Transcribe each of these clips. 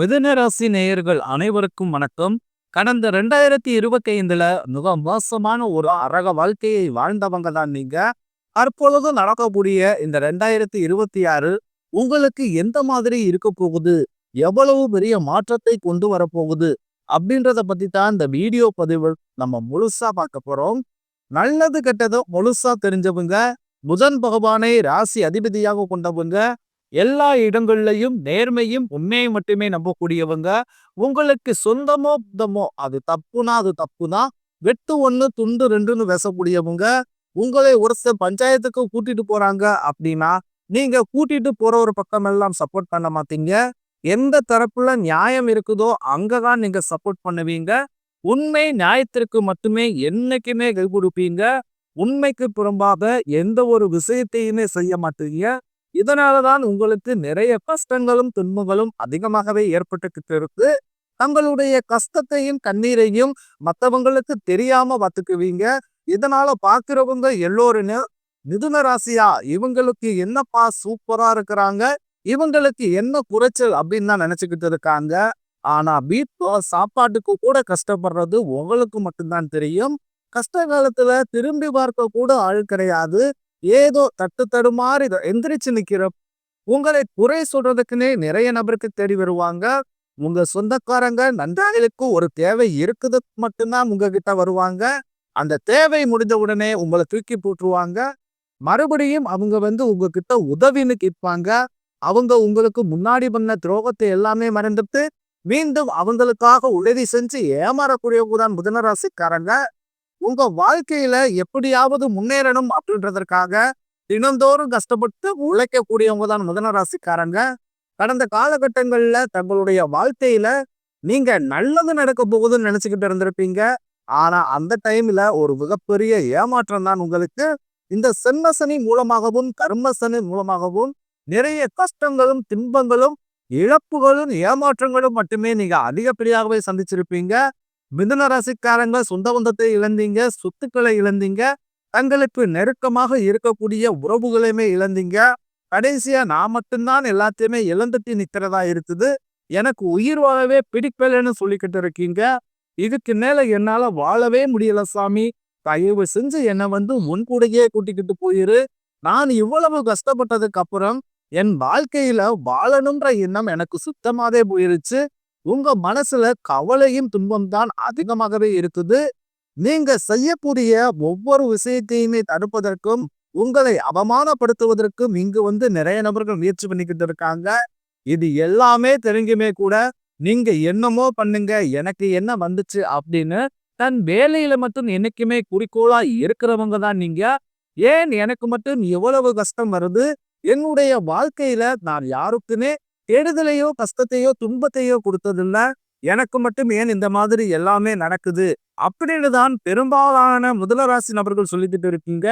மிதுன ராசி நேயர்கள் அனைவருக்கும் வணக்கம். கடந்த 2025ல மிக மோசமான ஒரு அரக வாழ்க்கையை வாழ்ந்தவங்க தான் நீங்க. தற்பொழுது நடக்கக்கூடிய இந்த 2026 உங்களுக்கு எந்த மாதிரி இருக்க போகுது? எவ்வளவு பெரிய மாற்றத்தை கொண்டு வரப்போகுது? அப்படின்றத பத்தி தான் இந்த வீடியோ பதிவு நம்ம முழுசா பார்க்க போறோம். நல்லது கெட்டது முழுசா தெரிஞ்சவங்க, புதன் பகவானை ராசி அதிபதியாக கொண்டவங்க, எல்லா இடங்கள்லயும் நேர்மையும் உண்மையை மட்டுமே நம்பக்கூடியவங்க, உங்களுக்கு சொந்தமோ புத்தமோ அது தப்புனா அது தப்புதான், வெட்டு ஒண்ணு துண்டு ரெண்டுன்னு பேசக்கூடியவங்க, உங்களை ஒருத்தர் பஞ்சாயத்துக்கு கூட்டிட்டு போறாங்க அப்படின்னா நீங்க கூட்டிட்டு போற ஒரு பக்கம் எல்லாம் சப்போர்ட் பண்ண மாட்டீங்க. எந்த தரப்புல நியாயம் இருக்குதோ அங்கதான் நீங்க சப்போர்ட் பண்ணுவீங்க. உண்மை நியாயத்திற்கு மட்டுமே என்னைக்குமே கை கொடுப்பீங்க. உண்மைக்கு புறம்பாக எந்த ஒரு விஷயத்தையுமே செய்ய மாட்டீங்க. இதனாலதான் உங்களுக்கு நிறைய கஷ்டங்களும் துன்பங்களும் அதிகமாகவே ஏற்பட்டுக்கிட்டு இருக்கு. தங்களுடைய கஷ்டத்தையும் கண்ணீரையும் மற்றவங்களுக்கு தெரியாம பார்த்துக்குவீங்க. இதனால பாக்குறவங்க எல்லோருன்னு மிதுன ராசியா இவங்களுக்கு என்னப்பா சூப்பரா இருக்கிறாங்க, இவங்களுக்கு என்ன குறைச்சல் அப்படின்னு தான் நினைச்சுக்கிட்டு இருக்காங்க. ஆனா வீட்டு சாப்பாட்டுக்கு கூட கஷ்டப்படுறது உங்களுக்கு மட்டும்தான் தெரியும். கஷ்ட காலத்துல திரும்பி பார்க்க கூட ஆள் கிடையாது. ஏதோ தட்டு தடுமாறி எந்திரிச்சு நிக்கிற உங்களை குறை சொல்றதுக்குன்னே நிறைய நபருக்கு தேடி வருவாங்க. உங்க சொந்தக்காரங்க நண்பர்களுக்கு ஒரு தேவை இருக்குது மட்டும்தான் உங்ககிட்ட வருவாங்க. அந்த தேவை முடிஞ்ச உடனே உங்களை தூக்கி போட்டுருவாங்க. மறுபடியும் அவங்க உங்ககிட்ட உதவின்னு கேட்பாங்க. அவங்க உங்களுக்கு முன்னாடி பண்ண துரோகத்தை எல்லாமே மறந்துட்டு மீண்டும் அவங்களுக்காக உதவி செஞ்சு ஏமாறக்கூடியவங்க தான் மிதுன ராசிக்காரங்க. உங்க வாழ்க்கையில எப்படியாவது முன்னேறணும் அப்படின்றதற்காக தினந்தோறும் கஷ்டப்பட்டு உழைக்கக்கூடியவங்க தான் மிதுன ராசிக்காரங்க. கடந்த காலகட்டங்கள்ல தங்களுடைய வாழ்க்கையில நீங்க நல்லது நடக்க போகுதுன்னு நினைச்சுக்கிட்டு இருந்திருப்பீங்க. ஆனா அந்த டைம்ல ஒரு மிகப்பெரிய ஏமாற்றம் தான் உங்களுக்கு. இந்த சென்மசனி மூலமாகவும் கர்மசனி மூலமாகவும் நிறைய கஷ்டங்களும் துன்பங்களும் இழப்புகளும் ஏமாற்றங்களும் மட்டுமே நீங்க அதிகப்படியாகவே சந்திச்சிருப்பீங்க. மிதுன ராசிக்காரங்க சொந்த பந்தத்தை இழந்தீங்க, சொத்துக்களை இழந்தீங்க, தங்களுக்கு நெருக்கமாக இருக்கக்கூடிய உறவுகளையுமே இழந்தீங்க. கடைசியா நான் மட்டும்தான் எல்லாத்தையுமே இழந்துட்டு நிக்கிறதா இருக்குது, எனக்கு உயிர் வாழவே பிடிக்கலன்னு சொல்லிக்கிட்டு இருக்கீங்க. இதுக்கு மேல என்னால வாழவே முடியல சாமி, தயவு செஞ்சு என்னை முன்கூடையே கூட்டிக்கிட்டு போயிரு. நான் இவ்வளவு கஷ்டப்பட்டதுக்கு அப்புறம் என் வாழ்க்கையில வாழணுன்ற எண்ணம் எனக்கு சுத்தமாவே போயிருச்சு. உங்க மனசுல கவலையும் துன்பம் தான் அதிகமாகவே இருக்குது. நீங்க செய்யக்கூடிய ஒவ்வொரு விஷயத்தையுமே தடுப்பதற்கும், உங்களை அவமானப்படுத்துவதற்கும் இங்கு நிறைய நபர்கள் முயற்சி பண்ணிக்கிட்டு இருக்காங்க. இது எல்லாமே தெரிஞ்சுமே கூட நீங்க என்னமோ பண்ணுங்க, எனக்கு என்ன வந்துச்சு அப்படின்னு தன் வேலையில மட்டும் என்னைக்குமே குறிக்கோளா இருக்கிறவங்க தான் நீங்க. ஏன் எனக்கு மட்டும் எவ்வளவு கஷ்டம் வருது, என்னுடைய வாழ்க்கையில நான் யாருக்குமே கெடுதலையோ கஷ்டத்தையோ துன்பத்தையோ கொடுத்ததில்ல, எனக்கு மட்டும் ஏன் இந்த மாதிரி எல்லாமே நடக்குது அப்படின்னு தான் பெரும்பாலான முதலராசி நபர்கள் சொல்லிக்கிட்டு இருக்கீங்க.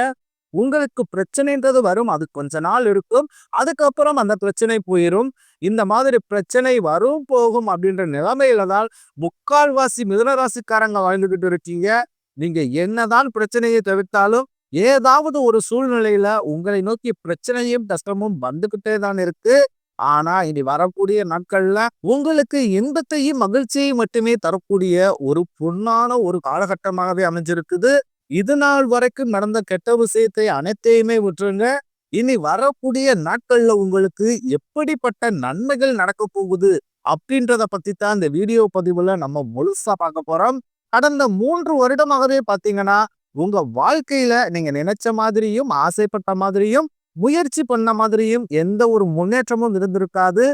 உங்களுக்கு பிரச்சனைன்றது வரும், அது கொஞ்ச நாள் இருக்கும், அதுக்கப்புறம் அந்த பிரச்சனை போயிடும். இந்த மாதிரி பிரச்சனை வரும் போகும் அப்படின்ற நிலைமையில தான் முக்கால்வாசி மிதுனராசிக்காரங்க வாழ்ந்துகிட்டு இருக்கீங்க. நீங்க என்னதான் பிரச்சனையை தவிர்த்தாலும் ஏதாவது ஒரு சூழ்நிலையில உங்களை நோக்கி பிரச்சனையும் கஷ்டமும் வந்துகிட்டே தான் இருக்கு. ஆனா இனி வரக்கூடிய நாட்கள்ல உங்களுக்கு இன்பத்தையும் மகிழ்ச்சியையும் மட்டுமே தரக்கூடிய ஒரு பொன்னான ஒரு காலகட்டமாகவே அமைஞ்சிருக்குது. இது நாள் வரைக்கும் நடந்த கெட்ட விஷயத்தை அனைத்தையுமே விட்டுருங்க. இனி வரக்கூடிய நாட்கள்ல உங்களுக்கு எப்படிப்பட்ட நன்மைகள் நடக்க போகுது அப்படின்றத பத்தி தான் இந்த வீடியோ பதிவுல நம்ம முழுசா பார்க்க போறோம். கடந்த 3 வருடமாகவே பாத்தீங்கன்னா உங்க வாழ்க்கையில நீங்க நினைச்ச மாதிரியும் ஆசைப்பட்ட மாதிரியும் முயற்சி பண்ண மாதிரியும் எந்த ஒரு முன்னேற்றமும் இருந்திருக்காது.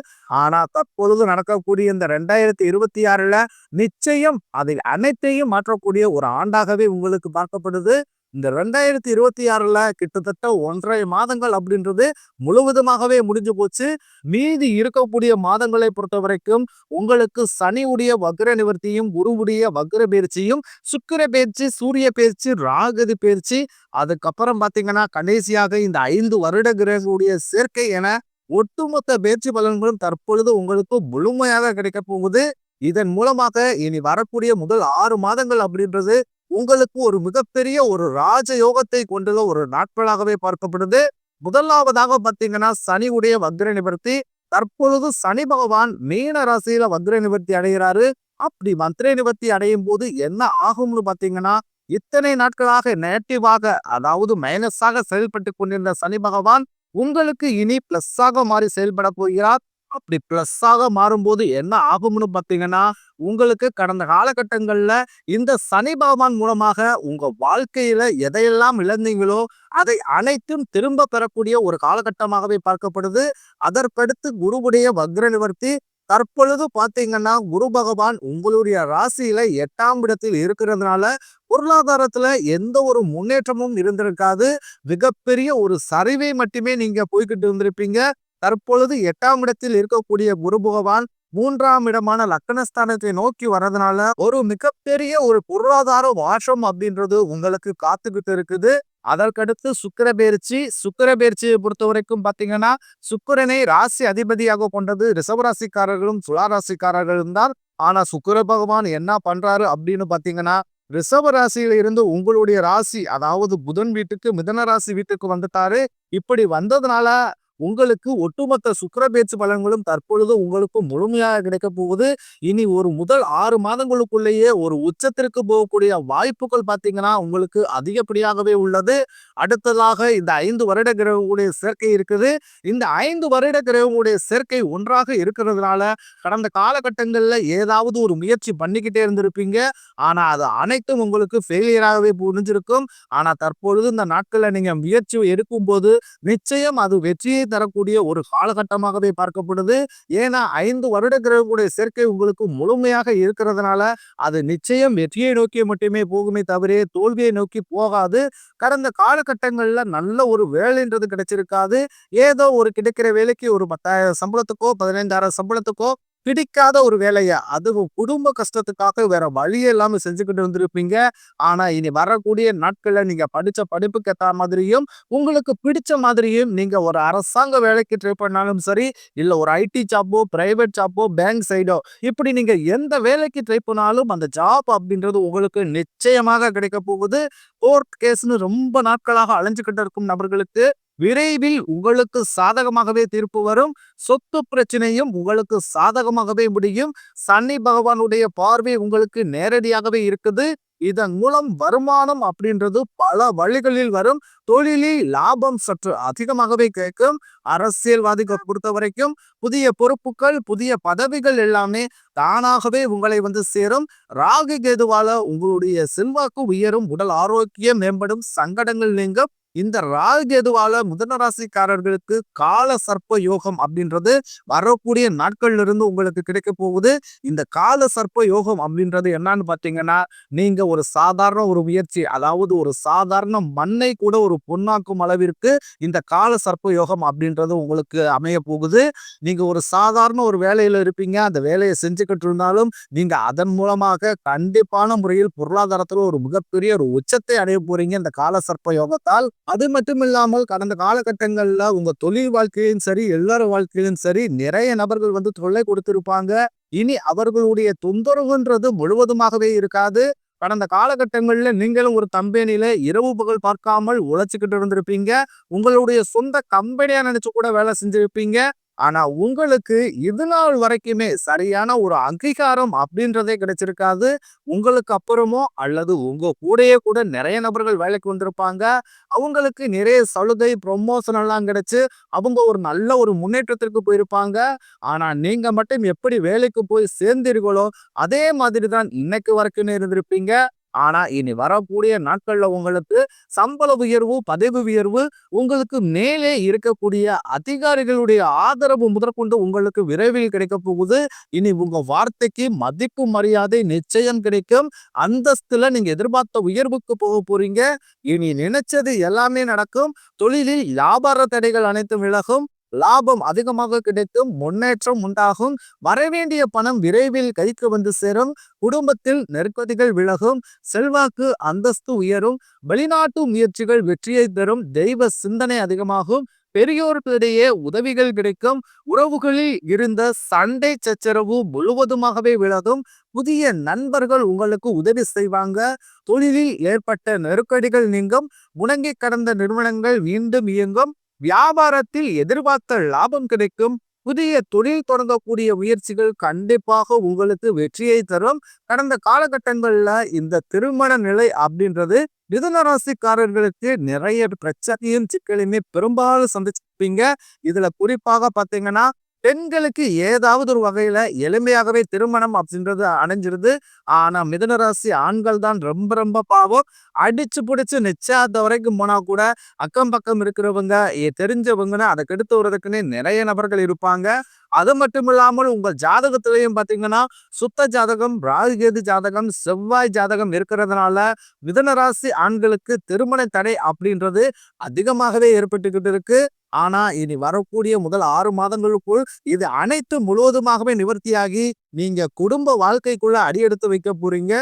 ஆனா தற்பொழுது நடக்கக்கூடிய இந்த 2026ல நிச்சயம் அதை அனைத்தையும் மாற்றக்கூடிய ஒரு ஆண்டாகவே உங்களுக்கு பார்க்கப்படுது. இந்த 2026ல கிட்டத்தட்ட 1.5 மாதங்கள் அப்படின்றது முழுவதுமாகவே முடிஞ்சு போச்சு. மீதி இருக்கக்கூடிய மாதங்களை பொறுத்த வரைக்கும் உங்களுக்கு சனியுடைய வக்ர நிவர்த்தியும், குருவுடைய வக்ர பயிற்சியும், சுக்கிர பயிற்சி, சூரிய பயிற்சி, ராகு பயிற்சி, அதுக்கப்புறம் பாத்தீங்கன்னா கடைசியாக இந்த 5 வருட கிரகங்களுடைய சேர்க்கை என ஒட்டுமொத்த பயிற்சி பலன்களும் தற்பொழுது உங்களுக்கு முழுமையாக கிடைக்க போகுது. இதன் மூலமாக இனி வரக்கூடிய முதல் 6 மாதங்கள் அப்படின்றது உங்களுக்கு ஒரு மிகப்பெரிய ஒரு ராஜ யோகத்தை கொண்டுள்ள ஒரு நாட்களாகவே பார்க்கப்படுது. முதலாவதாக பாத்தீங்கன்னா சனியுடைய வக்ர நிவர்த்தி, தற்பொழுது சனி பகவான் மீன ராசியில வக்ர நிவர்த்தி அடைகிறாரு. அப்படி வக்ர நிவர்த்தி அடையும் போது என்ன ஆகும்னு பாத்தீங்கன்னா, இத்தனை நாட்களாக நேட்டிவாக அதாவது மைனஸாக செயல்பட்டு கொண்டிருந்த சனி பகவான் உங்களுக்கு இனி பிளஸ்ஸாக மாறி செயல்பட போகிறார். அப்படி பிளஸ்ஸாக மாறும்போது என்ன ஆகும்னு பாத்தீங்கன்னா, உங்களுக்கு கடந்த காலகட்டங்கள்ல இந்த சனி பகவான் மூலமாக உங்க வாழ்க்கையில எதையெல்லாம் இழந்தீங்களோ அதை அனைத்தும் திரும்ப பெறக்கூடிய ஒரு காலகட்டமாகவே பார்க்கப்படுது. அதற்கடுத்து குருவுடைய வக்ர நிவர்த்தி. தற்பொழுது பாத்தீங்கன்னா குரு பகவான் உங்களுடைய ராசியில 8ஆம் இடத்தில் இருக்கிறதுனால பொருளாதாரத்துல எந்த ஒரு முன்னேற்றமும் இருந்திருக்காது. மிகப்பெரிய ஒரு சரிவை மட்டுமே நீங்க போய்கிட்டு இருந்திருப்பீங்க. தற்பொழுது 8ஆம் இடத்தில் இருக்கக்கூடிய குரு பகவான் 3ஆம் இடமான லக்னஸ்தானத்தை நோக்கி வர்றதுனால ஒரு மிகப்பெரிய ஒரு பொருளாதார மாற்றம் அப்படின்றது உங்களுக்கு காத்துக்கிட்டு இருக்குது. அதற்கடுத்து சுக்கிர பயிற்சியை பொறுத்த வரைக்கும் பாத்தீங்கன்னா, சுக்கிரனை ராசி அதிபதியாக கொண்டது ரிஷபராசிக்காரர்களும் துளாராசிக்காரர்களும் தான். ஆனா சுக்கிர பகவான் என்ன பண்றாரு அப்படின்னு பாத்தீங்கன்னா, ரிஷப ராசியில இருந்து உங்களுடைய ராசி அதாவது புதன் வீட்டுக்கு மிதன ராசி வீட்டுக்கு வந்துட்டாரு. இப்படி வந்ததுனால உங்களுக்கு ஒட்டுமொத்த சுக்கிர பேச்சு பலன்களும் தற்பொழுது உங்களுக்கு முழுமையாக கிடைக்க போகுது. இனி ஒரு முதல் 6 மாதங்களுக்குள்ளேயே ஒரு உச்சத்திற்கு போகக்கூடிய வாய்ப்புகள் பாத்தீங்கன்னா உங்களுக்கு அதிகப்படியாகவே உள்ளது. அடுத்ததாக இந்த 5 வருட கிரகங்களுடைய சேர்க்கை இருக்குது. இந்த 5 வருட கிரகங்களுடைய சேர்க்கை ஒன்றாக இருக்கிறதுனால கடந்த காலகட்டங்கள்ல ஏதாவது ஒரு முயற்சி பண்ணிக்கிட்டே இருந்திருப்பீங்க. ஆனா அது அனைத்தும் உங்களுக்கு ஃபெயிலியராகவே புரிஞ்சிருக்கும். ஆனா தற்பொழுது இந்த நாட்கள்ல நீங்க முயற்சி எடுக்கும் போது நிச்சயம் அது வெற்றியை தரக்கூடிய ஒரு காலகட்டமாகவே பார்க்கப்படுது. ஏன்னா 5 வருட கிரகங்களுடைய சேர்க்கை உங்களுக்கு முழுமையாக இருக்கிறதுனால அது நிச்சயம் வெற்றியை நோக்கி மட்டுமே போகுமே தவிர தோல்வியை நோக்கி போகாது. கடந்த காலகட்டங்கள்ல நல்ல ஒரு வேலைன்றது கிடைச்சிருக்காது. ஏதோ ஒரு கிடைக்கிற வேலைக்கு ஒரு 10,000 சம்பளத்துக்கோ 15,000 சம்பளத்துக்கோ பிடிக்காத ஒரு வேலைய அதுவும் குடும்ப கஷ்டத்துக்காக வேற வழியே இல்லாம செஞ்சுக்கிட்டு இருந்திருப்பீங்க. ஆனா இனி வரக்கூடிய நாட்கள்ல நீங்க படிச்ச படிப்புக்கு ஏத்த மாதிரியும் உங்களுக்கு பிடிச்ச மாதிரியும் நீங்க ஒரு அரசாங்க வேலைக்கு ட்ரை பண்ணாலும் சரி, இல்ல ஒரு ஐடி ஜாப்போ பிரைவேட் ஜாப்போ பேங்க் சைடோ இப்படி நீங்க எந்த வேலைக்கு ட்ரை பண்ணாலும் அந்த ஜாப் அப்படின்றது உங்களுக்கு நிச்சயமாக கிடைக்க போகுது. கோர்ட் கேஸ்னு ரொம்ப நாட்களாக அலைஞ்சுக்கிட்டு இருக்கும் நபர்களுக்கு விரைவில் உங்களுக்கு சாதகமாகவே தீர்ப்பு வரும். சொத்து பிரச்சனையும் உங்களுக்கு சாதகமாகவே முடியும். சனி பகவானுடைய பார்வை உங்களுக்கு நேரடியாகவே இருக்குது. இதன் மூலம் வருமானம் அப்படின்றது பல வழிகளில் வரும். தொழிலில் லாபம் சற்று அதிகமாகவே கிடைக்கும். அரசியல்வாதிகளை பொறுத்த வரைக்கும் புதிய பொறுப்புகள் புதிய பதவிகள் எல்லாமே தானாகவே உங்களை வந்து சேரும். ராகு கேதுவால உங்களுடைய செல்வாக்கு உயரும், உடல் ஆரோக்கியம் மேம்படும், சங்கடங்கள் நீங்க. இந்த ராகு கேதுவால மிதுன ராசிக்காரர்களுக்கு கால சர்ப்ப யோகம் அப்படின்றது வரக்கூடிய நாட்கள்ல இருந்து உங்களுக்கு கிடைக்க போகுது. இந்த கால சர்ப்ப யோகம் அப்படின்றது என்னன்னு பாத்தீங்கன்னா, நீங்க ஒரு சாதாரண ஒரு முயற்சி அதாவது ஒரு சாதாரண மண்ணை கூட ஒரு பொன்னாக்கும் அளவிற்கு இந்த கால சர்ப்ப யோகம் அப்படின்றது உங்களுக்கு அமைய போகுது. நீங்க ஒரு சாதாரண ஒரு வேலையில இருப்பீங்க. அந்த வேலையை செஞ்சுக்கிட்டு இருந்தாலும் நீங்க அதன் மூலமாக கண்டிப்பான முறையில் பொருளாதாரத்துல ஒரு மிகப்பெரிய ஒரு உச்சத்தை அடைய போறீங்க இந்த கால சர்ப்ப யோகத்தால். அது மட்டும் இல்லாமல் கடந்த காலகட்டங்கள்ல உங்க தொழில் வாழ்க்கையிலும் சரி எல்லார வாழ்க்கையிலும் சரி நிறைய நபர்கள் வந்து தொல்லை கொடுத்திருப்பாங்க. இனி அவர்களுடைய தொந்தரவுன்றது முழுவதுமாகவே இருக்காது. கடந்த காலகட்டங்கள்ல நீங்களும் ஒரு கம்பெனியில இரவு பகல் பார்க்காமல் உழைச்சுக்கிட்டு இருந்திருப்பீங்க. உங்களுடைய சொந்த கம்பெனியா நினைச்சு கூட வேலை செஞ்சிருப்பீங்க. ஆனா உங்களுக்கு இது நாள் வரைக்குமே சரியான ஒரு அங்கீகாரம் அப்படின்றதே கிடைச்சிருக்காது. உங்களுக்கு அப்புறமோ அல்லது உங்க கூடயே கூட நிறைய நபர்கள் வேலைக்கு வந்திருப்பாங்க. அவங்களுக்கு நிறைய சலுகை ப்ரொமோஷன் எல்லாம் கிடைச்சு அவங்க ஒரு நல்ல ஒரு முன்னேற்றத்திற்கு போயிருப்பாங்க. ஆனா நீங்க மட்டும் எப்படி வேலைக்கு போய் சேர்ந்தீர்களோ அதே மாதிரி தான் இன்னைக்கு வரைக்கும் இருந்திருப்பீங்க. ஆனா இனி வரக்கூடிய நாட்கள்ல உங்களுக்கு சம்பள உயர்வு பதவி உயர்வு உங்களுக்கு மேலே இருக்கக்கூடிய அதிகாரிகளுடைய ஆதரவு முதற்கொண்டு உங்களுக்கு விரைவில் கிடைக்க போகுது. இனி உங்க வார்த்தைக்கு மதிப்பு மரியாதை நிச்சயம் கிடைக்கும். அந்தஸ்துல நீங்க எதிர்பார்த்த உயர்வுக்கு போக போறீங்க. இனி நினைச்சது எல்லாமே நடக்கும். தொழிலில் வியாபார தடைகள் அனைத்தும் விலகும். லாபம் அதிகமாக கிடைக்கும். முன்னேற்றம் உண்டாகும். வரவேண்டிய பணம் விரைவில் கைக்கு வந்து சேரும். குடும்பத்தில் நெருக்கடிகள் விலகும். செல்வாக்கு அந்தஸ்து உயரும். வெளிநாட்டு முயற்சிகள் வெற்றியை தரும். தெய்வ சிந்தனை அதிகமாகும். பெரியோர்களிடையே உதவிகள் கிடைக்கும். உறவுகளில் இருந்த சண்டை சச்சரவு முழுவதுமாகவே விலகும். புதிய நண்பர்கள் உங்களுக்கு உதவி செய்வாங்க. தொழிலில் ஏற்பட்ட நெருக்கடிகள் நீங்கும். முடங்கி கடந்த நிறுவனங்கள் மீண்டும் இயங்கும். வியாபாரத்தில் எதிர்பார்த்த லாபம் கிடைக்கும். புதிய தொழில் தொடங்கக்கூடிய முயற்சிகள் கண்டிப்பாக உங்களுக்கு வெற்றியை தரும். கடந்த காலகட்டங்கள்ல இந்த திருமண நிலை அப்படின்றது மிதுன ராசிக்காரர்களுக்கு நிறைய பிரச்சனையும் சிக்கலையுமே பெரும்பாலும் சந்திச்சிருப்பீங்க. இதுல குறிப்பாக பாத்தீங்கன்னா பெண்களுக்கு ஏதாவது ஒரு வகையில எளிமையாகவே திருமணம் அப்படின்றது அணைஞ்சிருது. ஆனா மிதுன ராசி ஆண்கள் தான் ரொம்ப ரொம்ப பாவம். அடிச்சு புடிச்சு நிச்சயார்த்தம் வரைக்கும் போனா கூட அக்கம் பக்கம் இருக்கிறவங்க தெரிஞ்சவங்கன்னு அதை கெடுத்து விடுறதுக்குன்னே நிறைய நபர்கள் இருப்பாங்க. அது மட்டும் இல்லாமல் உங்கள் ஜாதகத்திலையும் பாத்தீங்கன்னா சுத்த ஜாதகம், ராகுகேது ஜாதகம், செவ்வாய் ஜாதகம் இருக்கிறதுனால மிதுன ராசி ஆண்களுக்கு திருமண தடை அப்படின்றது அதிகமாகவே ஏற்பட்டுக்கிட்டு இருக்கு. ஆனா இனி வரக்கூடிய முதல் 6 மாதங்களுக்குள் இது அனைத்து முழுவதுமாகவே நிவர்த்தியாகி நீங்க குடும்ப வாழ்க்கைக்குள்ள அடியெடுத்து வைக்க போறீங்க.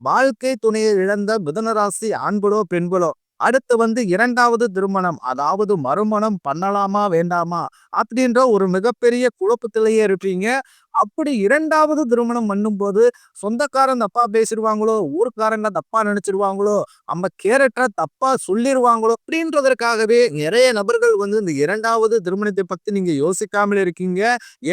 வாழ்க்கை துணையை இழந்த மிதுன ராசி ஆண்களோ பெண்களோ அடுத்து இரண்டாவது திருமணம் அதாவது மறுமணம் பண்ணலாமா வேண்டாமா அப்படின்ற ஒரு மிகப்பெரிய குழப்பத்திலேயே இருப்பீங்க. அப்படி இரண்டாவது திருமணம் பண்ணும்போது சொந்தக்காரன் தப்பா பேசிடுவாங்களோ, ஊர்க்காரங்க தப்பா நினைச்சிருவாங்களோ, நம்ம கேரக்டரை தப்பா சொல்லிடுவாங்களோ அப்படின்றதற்காகவே நிறைய நபர்கள் இந்த இரண்டாவது திருமணத்தை பத்தி நீங்க யோசிக்காமல் இருக்கீங்க.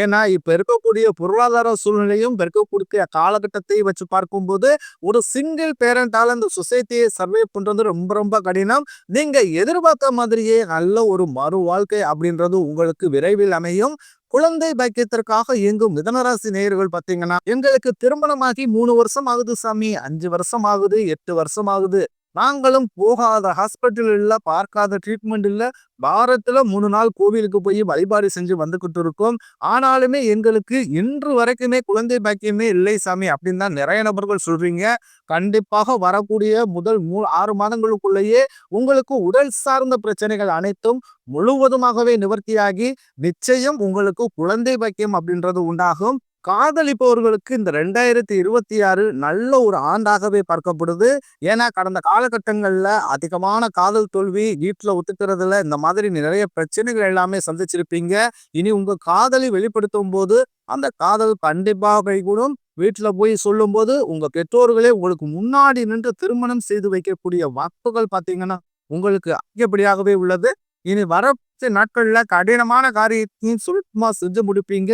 ஏன்னா இப்ப இருக்கக்கூடிய பொருளாதார சூழ்நிலையும் இப்ப இருக்கக்கூடிய காலகட்டத்தை வச்சு பார்க்கும்போது ஒரு சிங்கிள் பேரண்டால இந்த சொசைட்டியை சர்வே பண்றது ரொம்ப ரொம்ப கடினம். நீங்க எதிர்பார்த்த மாதிரியே நல்ல ஒரு மறு வாழ்க்கை அப்படின்றது உங்களுக்கு விரைவில் அமையும். குழந்தை பாக்கியத்திற்காக இயங்கும் மிதனராசி நேயர்கள் பாத்தீங்கன்னா எங்களுக்கு திருமணமாகி 3 வருஷம் ஆகுது சாமி, 5 வருஷம் ஆகுது, 8 வருஷம் ஆகுது, நாங்களும் போகாத ஹாஸ்பிட்டல் இல்ல, பார்க்காத ட்ரீட்மெண்ட் இல்ல, வாரத்துல 3 நாள் கோவிலுக்கு போய் வழிபாடு செஞ்சு வந்துகிட்டு இருக்கோம். ஆனாலுமே எங்களுக்கு இன்று வரைக்குமே குழந்தை பாக்கியமே இல்லை சாமி அப்படின்னு தான் நிறைய நபர்கள் சொல்றீங்க. கண்டிப்பாக வரக்கூடிய முதல் 6 மாதங்களுக்குள்ளேயே உங்களுக்கு உடல் சார்ந்த பிரச்சனைகள் அனைத்தும் முழுவதுமாகவே நிவர்த்தியாகி நிச்சயம் உங்களுக்கு குழந்தை பாக்கியம் அப்படின்றது உண்டாகும். காதலிப்பவர்களுக்கு இந்த 2026 நல்ல ஒரு ஆண்டாகவே பார்க்கப்படுது. ஏன்னா கடந்த காலகட்டங்கள்ல அதிகமான காதல் தோல்வி, வீட்டுல ஒத்துக்கிறதுல இந்த மாதிரி நிறைய பிரச்சனைகள் எல்லாமே சந்திச்சிருப்பீங்க. இனி உங்க காதலை வெளிப்படுத்தும் போது அந்த காதல் கண்டிப்பாக கைகூடும். வீட்டுல போய் சொல்லும் போது உங்க பெற்றோர்களே உங்களுக்கு முன்னாடி நின்று திருமணம் செய்து வைக்கக்கூடிய வாய்ப்புகள் பாத்தீங்கன்னா உங்களுக்கு அதிகப்படியாகவே உள்ளது. இனி வர நாட்கள்ல கடினமான காரியத்தையும் சுருக்கமா செஞ்சு முடிப்பீங்க.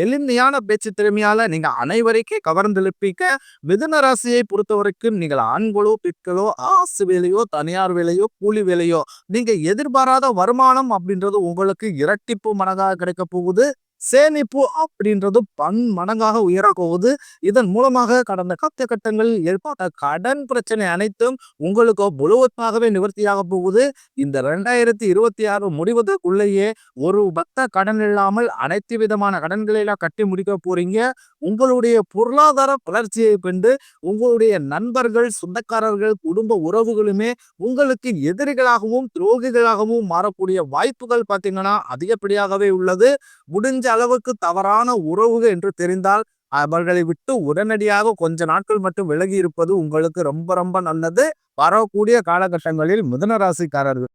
எளிமையான பேச்சு திறமையால நீங்க அனைவரைக்கும் கவர்ந்தெழுப்பீங்க. மிதுன ராசியை பொறுத்த வரைக்கும் நீங்கள் ஆண்களோ பெண்களோ அரசு வேலையோ தனியார் வேலையோ கூலி வேலையோ நீங்க எதிர்பாராத வருமானம் அப்படின்றது உங்களுக்கு இரட்டிப்பு மடங்காக கிடைக்க போகுது. சேமிப்பு அப்படின்றது மடங்காக உயர போகுது. இதன் மூலமாக கடந்த காலகட்டங்களில் ஏற்பட்ட கடன் பிரச்சனை அனைத்தும் உங்களுக்கு முழுவதுமாகவே நிவர்த்தியாக போகுது. இந்த 2026 முடிவதற்குள்ளேயே ஒரு பக்த கடன் இல்லாமல் அனைத்து விதமான கடன்களை எல்லாம் கட்டி முடிக்க போறீங்க. உங்களுடைய பொருளாதார வளர்ச்சியை கண்டு உங்களுடைய நண்பர்கள், சொந்தக்காரர்கள், குடும்ப உறவுகளுமே உங்களுக்கு எதிரிகளாகவும் துரோகிகளாகவும் மாறக்கூடிய வாய்ப்புகள் பார்த்தீங்கன்னா அதிகப்படியாகவே உள்ளது. முடிஞ்ச அளவுக்கு தவறான உறவுகள் என்று தெரிந்தால் அவர்களை விட்டு உடனடியாக கொஞ்ச நாட்கள் மட்டும் விலகி இருப்பது உங்களுக்கு ரொம்ப ரொம்ப நல்லது. வரக்கூடிய காலகட்டங்களில் மிதுன ராசிக்காரர்கள்